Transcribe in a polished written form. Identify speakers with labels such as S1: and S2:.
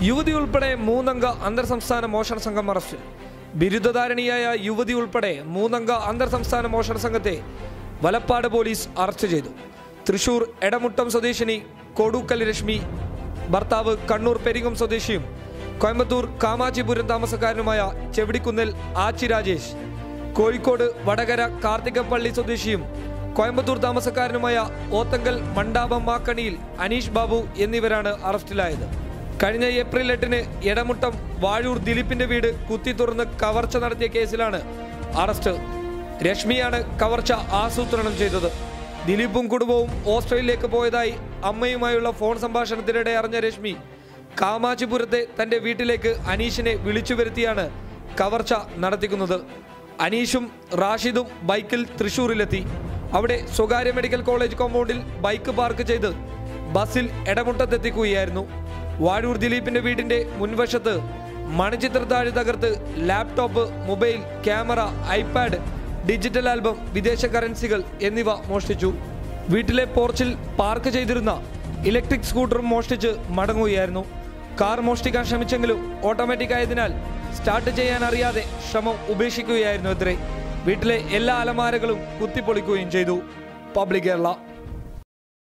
S1: യുവതി ഉൾപ്പെടെ 3 അംഗ അന്തർ സംസ്ഥാന മോഷണ സംഘം അറസ്റ്റിൽ. ബിരുദധാരണിയായ യുവതി ഉൾപ്പെടെ 3 അംഗ അന്തർ സംസ്ഥാന മോഷണ സംഘത്തെ വലപ്പാട് പോലീസ് അറസ്റ്റ് ചെയ്തു. തൃശൂർ എടമുട്ടം സ്വദേശിനി കോടൂക്കൽ രശ്മി, ഭർത്താവ് കണ്ണൂർ പെരിങ്ങം സ്വദേശിയും കോയമ്പത്തൂർ കാമാച്ചിപുരം താമസക്കാരനുമായ ചെവിടിക്കുന്നിൽ ആച്ചി രാജേഷ്, കോഴിക്കോട് വടകര കാർത്തികപ്പള്ളി സ്വദേശിയും കോയമ്പത്തൂർ താമസക്കാരനുമായ ഓത്തങ്കൽ മണ്ടാപം മാക്കണിയിൽ അനീഷ് ബാബു എന്നിവരാണ് അറസ്റ്റിലായത്. കഴിഞ്ഞ ഏപ്രിൽ 8-ന് എടമുട്ടം വാഴൂർ ദിലീപിന്റെ വീട് കുത്തി തുറന്ന് കവർച്ച നടത്തിയ കേസിലാണ് അറസ്റ്റ്. രശ്മിയാണ് കവർച്ച ആസൂത്രണം ചെയ്തത്. ദിലീപും കുടുംബവും ഓസ്ട്രേലിയയിലേക്ക് പോയതായി അമ്മയുമായുള്ള ഫോൺ സംഭാഷണത്തിനിടെ അറിഞ്ഞ രശ്മി കാമാച്ചിപുരത്തെ തന്റെ വീട്ടിലേക്ക് അനീഷിനെ വിളിച്ചു വരുത്തിയാണ് കവർച്ച നടത്തിക്കുന്നത്. അനീഷും റാഷിദും ബൈക്കിൽ തൃശൂരിലെത്തി. അവിടെ സ്വകാര്യ മെഡിക്കൽ കോളേജ് കോമ്പൗണ്ടിൽ ബൈക്ക് പാർക്ക് ചെയ്ത് ബസ്സിൽ എടമുട്ടത്തെത്തിക്കുകയായിരുന്നു. വാഴൂർ ദിലീപിന്റെ വീടിന്റെ മുൻവശത്ത് മണിച്ചിത്രത്താഴ് തകർത്ത് laptop, mobile, camera, iPad, digital album, വിദേശ കറൻസികൾ എന്നിവ മോഷ്ടിച്ചു. വീട്ടിലെ പോർച്ചിൽ പാർക്ക് ചെയ്തിരുന്ന ഇലക്ട്രിക് സ്കൂട്ടറും മോഷ്ടിച്ച് മടങ്ങുകയായിരുന്നു. കാർ മോഷ്ടിക്കാൻ ശ്രമിച്ചെങ്കിലും ഓട്ടോമാറ്റിക് ആയതിനാൽ സ്റ്റാർട്ട് ചെയ്യാൻ അറിയാതെ ശ്രമം ഉപേക്ഷിക്കുകയായിരുന്നു. വീട്ടിലെ എല്ലാ അലമാരകളും കുത്തിപ്പൊളിക്കുകയും ചെയ്തു. പബ്ലിക് കേരള.